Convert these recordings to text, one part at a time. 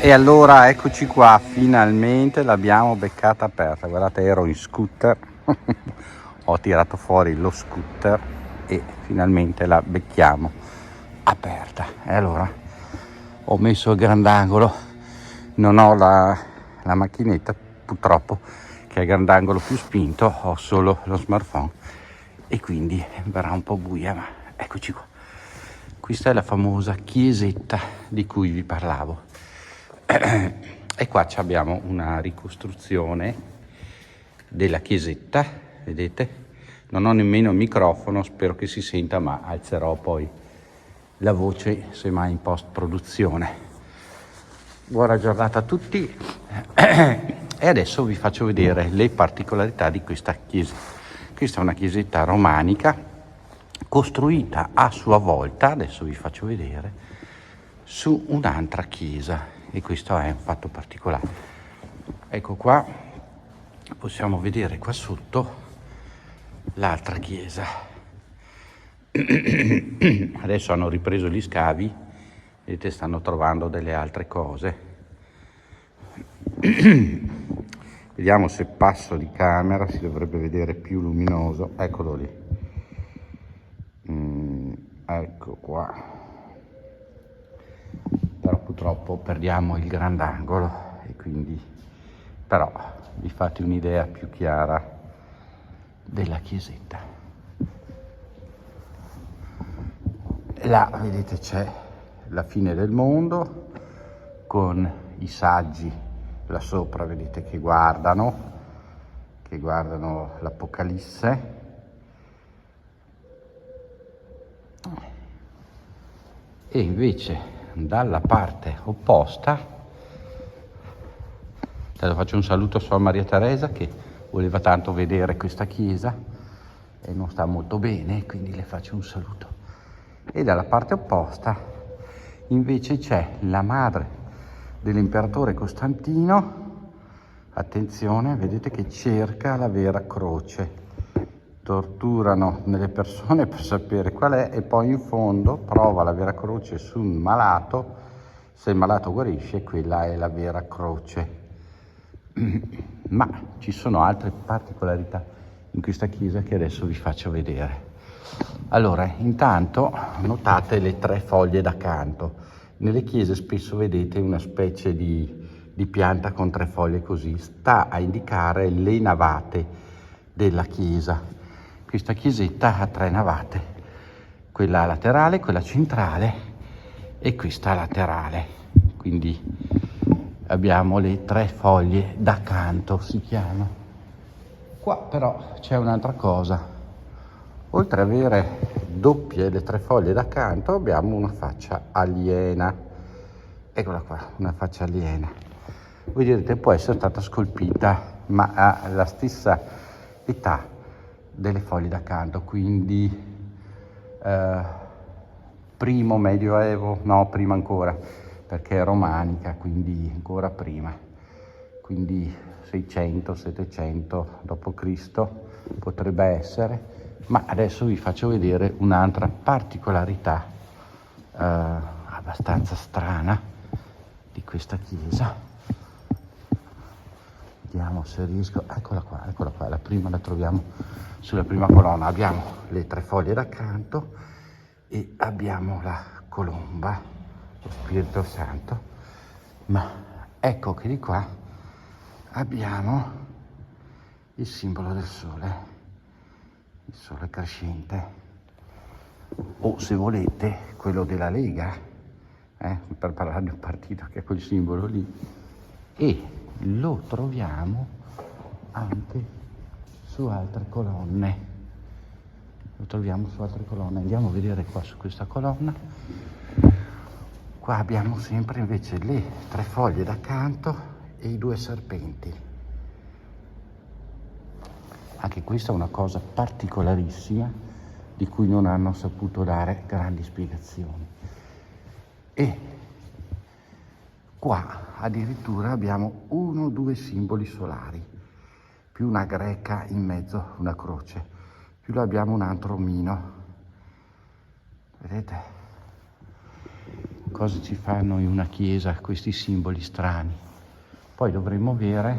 E allora eccoci qua, finalmente l'abbiamo beccata aperta. Guardate, ero in scooter, ho tirato fuori lo scooter e finalmente la becchiamo aperta. E allora ho messo il grandangolo, non ho la macchinetta purtroppo, che è il grandangolo più spinto, ho solo lo smartphone e quindi verrà un po' buia, ma eccoci qua. Questa è la famosa chiesetta di cui vi parlavo. E qua abbiamo una ricostruzione della chiesetta, vedete? Non ho nemmeno il microfono, spero che si senta, ma alzerò poi la voce semmai in post produzione. Buona giornata a tutti e adesso vi faccio vedere le particolarità di questa chiesa. Questa è una chiesetta romanica costruita a sua volta, adesso vi faccio vedere, su un'altra chiesa, e questo è un fatto particolare. Ecco qua, possiamo vedere qua sotto l'altra chiesa. Adesso hanno ripreso gli scavi, vedete, stanno trovando delle altre cose. Vediamo se passo di camera si dovrebbe vedere più luminoso. Eccolo lì. Ecco qua. Però purtroppo perdiamo il grandangolo e quindi però vi fate un'idea più chiara della chiesetta. Là vedete c'è la fine del mondo con i saggi là sopra, vedete che guardano l'Apocalisse. E invece dalla parte opposta, adesso faccio un saluto a Sua Maria Teresa che voleva tanto vedere questa chiesa e non sta molto bene, quindi le faccio un saluto. E dalla parte opposta invece c'è la madre dell'imperatore Costantino, attenzione, vedete che cerca la vera croce. Torturano nelle persone per sapere qual è e poi in fondo prova la vera croce su un malato, se il malato guarisce quella è la vera croce. Ma ci sono altre particolarità in questa chiesa che adesso vi faccio vedere. Allora, intanto notate le 3 foglie d'accanto. Nelle chiese spesso vedete una specie di pianta con 3 foglie così, sta a indicare le navate della chiesa. Questa chiesetta ha 3 navate, quella laterale, quella centrale e questa laterale. Quindi abbiamo le 3 foglie d'accanto, si chiama. Qua però c'è un'altra cosa. Oltre ad avere doppie le 3 foglie d'accanto, abbiamo una faccia aliena. Eccola qua, una faccia aliena. Voi direte può essere stata scolpita, ma ha la stessa età delle foglie d'accanto, quindi primo medioevo, no, prima ancora, perché è romanica, quindi ancora prima, quindi 600-700 d.C. potrebbe essere. Ma adesso vi faccio vedere un'altra particolarità abbastanza strana di questa chiesa. Vediamo se riesco. Eccola qua, la prima la troviamo sulla prima colonna. Abbiamo le 3 foglie d'accanto e abbiamo la colomba, lo Spirito Santo. Ma ecco che di qua abbiamo il simbolo del sole. Il sole crescente, o se volete quello della Lega, per parlare di un partito che ha quel simbolo lì, e lo troviamo anche su altre colonne. Andiamo a vedere qua su questa colonna. Qua abbiamo sempre invece le 3 foglie d'accanto e i 2 serpenti. Anche questa è una cosa particolarissima di cui non hanno saputo dare grandi spiegazioni. E qua addirittura abbiamo 1 o 2 simboli solari, più una greca in mezzo, una croce, più abbiamo un altro omino. Vedete? cosa ci fanno in una chiesa questi simboli strani. Poi dovremmo avere,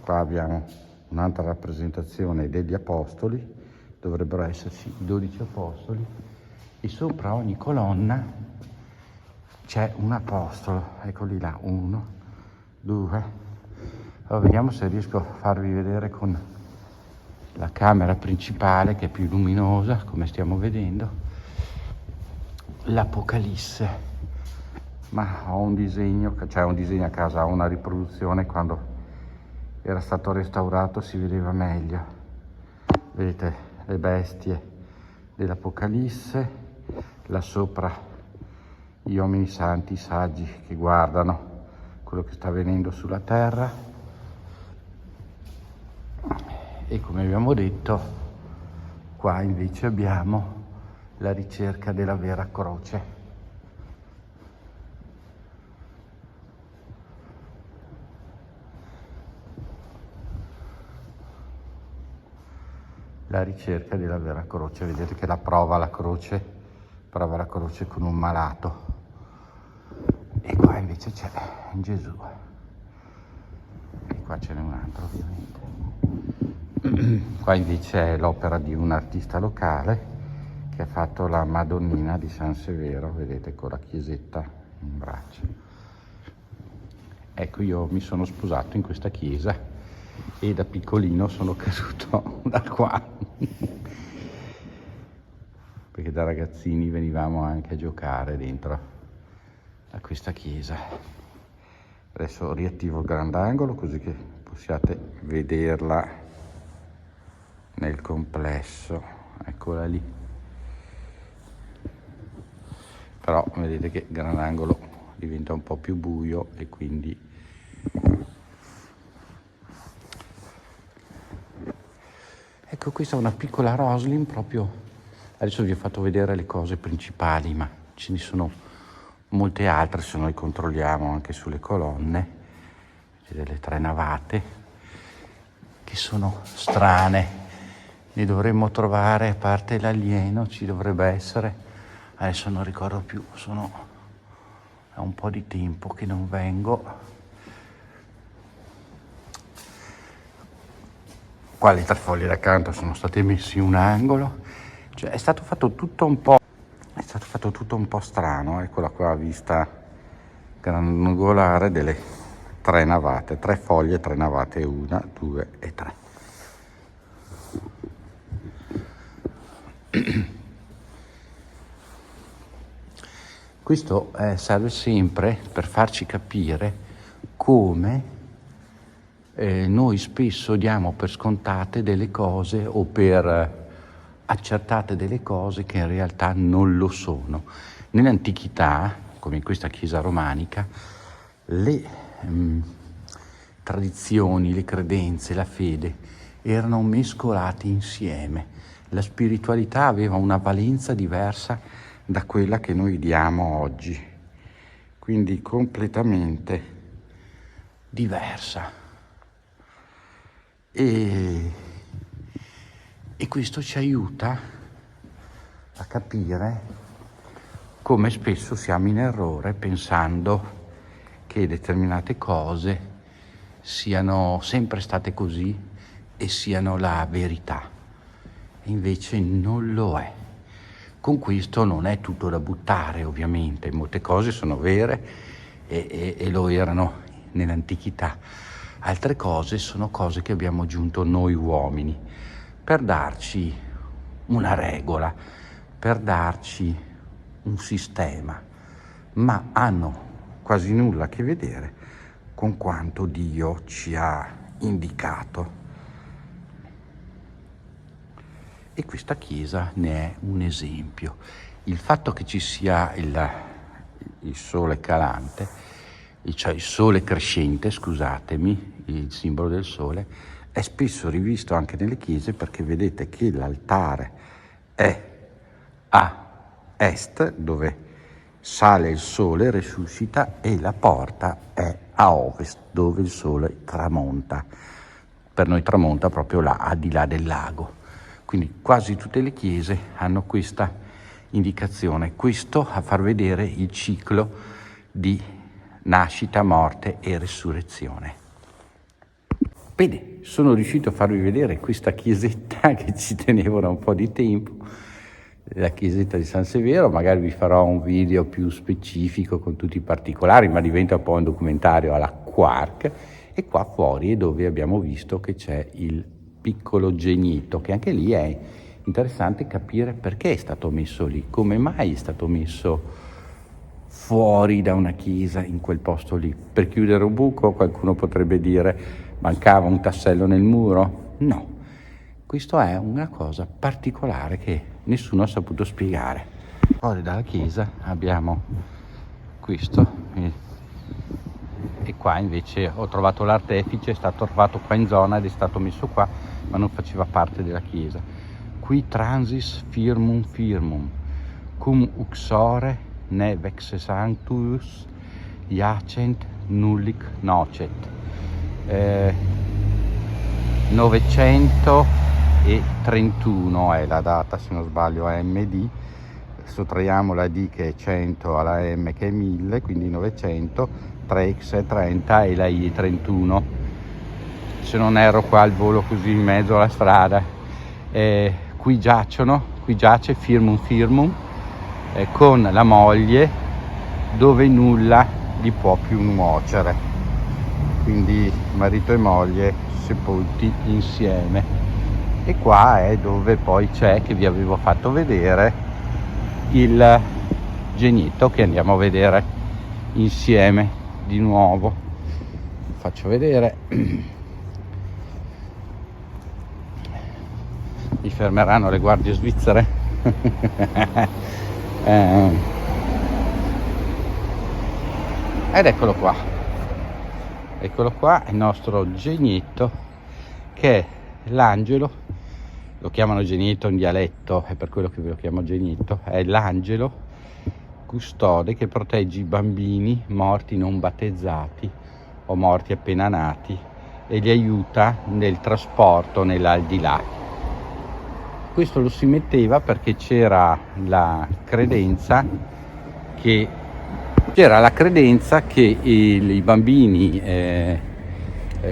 qua abbiamo un'altra rappresentazione degli apostoli, dovrebbero esserci i 12 apostoli, e sopra ogni colonna c'è un apostolo, eccoli là, 1, 2. Allora, vediamo se riesco a farvi vedere con la camera principale, che è più luminosa, come stiamo vedendo, l'Apocalisse. Ma ho un disegno, cioè un disegno a casa, ho una riproduzione, quando era stato restaurato si vedeva meglio. Vedete le bestie dell'Apocalisse, là sopra gli uomini santi, i saggi, che guardano quello che sta avvenendo sulla terra. E come abbiamo detto, qua invece abbiamo la ricerca della vera croce. La ricerca della vera croce, vedete che prova la croce con un malato. E qua invece c'è Gesù. E qua ce n'è un altro, ovviamente. Qua invece è l'opera di un artista locale che ha fatto la Madonnina di San Severo, vedete, con la chiesetta in braccio. Ecco, io mi sono sposato in questa chiesa e da piccolino sono caduto da qua, perché da ragazzini venivamo anche a giocare dentro a questa chiesa. Adesso riattivo il grandangolo così che possiate vederla nel complesso, eccola lì. Però vedete che il grandangolo diventa un po' più buio e quindi ecco, questa è una piccola roslin proprio. Adesso vi ho fatto vedere le cose principali, ma ce ne sono molte altre se noi controlliamo anche sulle colonne. Vedete le 3 navate che sono strane. Ne dovremmo trovare, a parte l'alieno, ci dovrebbe essere, adesso non ricordo più, è un po' di tempo che non vengo. Qua le 3 foglie d'accanto sono state messe in un angolo, cioè è stato fatto tutto un po' strano. Eccola qua, vista grandangolare delle 3 navate, 3 foglie, 3 navate, 1, 2 e 3. Questo serve sempre per farci capire come noi spesso diamo per scontate delle cose o per accertate delle cose che in realtà non lo sono. Nell'antichità, come in questa chiesa romanica, le tradizioni, le credenze, la fede erano mescolate insieme. La spiritualità aveva una valenza diversa da quella che noi diamo oggi, quindi completamente diversa. E questo ci aiuta a capire come spesso siamo in errore pensando che determinate cose siano sempre state così e siano la verità. Invece non lo è. Con questo non è tutto da buttare, ovviamente, molte cose sono vere e lo erano nell'antichità. Altre cose sono cose che abbiamo aggiunto noi uomini per darci una regola, per darci un sistema, ma hanno quasi nulla a che vedere con quanto Dio ci ha indicato. E questa chiesa ne è un esempio. Il fatto che ci sia il sole calante, cioè il sole crescente, scusatemi, il simbolo del sole, è spesso rivisto anche nelle chiese, perché vedete che l'altare è a est, dove sale il sole, resuscita, e la porta è a ovest, dove il sole tramonta. Per noi tramonta proprio là, al di là del lago. Quindi quasi tutte le chiese hanno questa indicazione, questo a far vedere il ciclo di nascita, morte e risurrezione. Bene, sono riuscito a farvi vedere questa chiesetta che ci tenevo da un po' di tempo, la chiesetta di San Severo. Magari vi farò un video più specifico con tutti i particolari, ma diventa un po' un documentario alla Quark. E qua fuori è dove abbiamo visto che c'è il piccolo Genito, che anche lì è interessante capire perché è stato messo lì, come mai è stato messo fuori da una chiesa in quel posto lì. Per chiudere un buco, qualcuno potrebbe dire mancava un tassello nel muro? No, questo è una cosa particolare che nessuno ha saputo spiegare. Fuori dalla chiesa abbiamo questo, e qua invece ho trovato l'artefice, è stato trovato qua in zona ed è stato messo qua, ma non faceva parte della chiesa. Qui transis firmum firmum, cum uxore ne vexe sanctus iacent nullic nocet. 931 è la data, se non sbaglio è MD, sottraiamo la D che è 100 alla M che è 1000, quindi 900, 3x è 30 e la I è 31, se non erro qua al volo così in mezzo alla strada. Qui giace firmum firmum con la moglie, dove nulla gli può più nuocere, quindi marito e moglie sepolti insieme. E qua è dove poi c'è, che vi avevo fatto vedere, il Genito, che andiamo a vedere insieme di nuovo. Vi faccio vedere. Mi fermeranno le guardie svizzere. Ed eccolo qua, il nostro Genito, che è l'angelo, lo chiamano Genito in dialetto, è per quello che ve lo chiamo Genito, è l'angelo custode che protegge i bambini morti non battezzati o morti appena nati e li aiuta nel trasporto nell'aldilà. Questo lo si metteva perché c'era la credenza che i bambini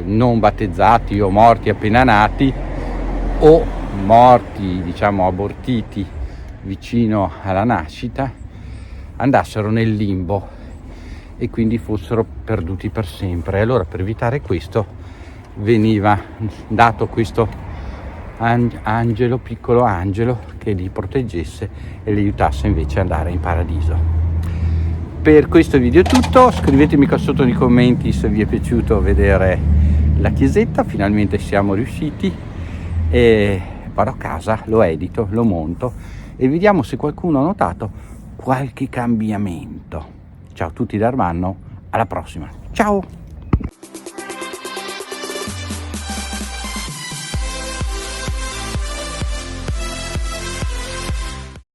non battezzati o morti appena nati o morti, diciamo, abortiti vicino alla nascita, andassero nel limbo e quindi fossero perduti per sempre. Allora, per evitare questo, veniva dato questo angelo, piccolo angelo, che li proteggesse e li aiutasse invece ad andare in paradiso. Per questo video è tutto, scrivetemi qua sotto nei commenti se vi è piaciuto vedere la chiesetta. Finalmente siamo riusciti e vado a casa, lo edito, lo monto e vediamo se qualcuno ha notato qualche cambiamento. Ciao a tutti da Armanno, alla prossima, ciao!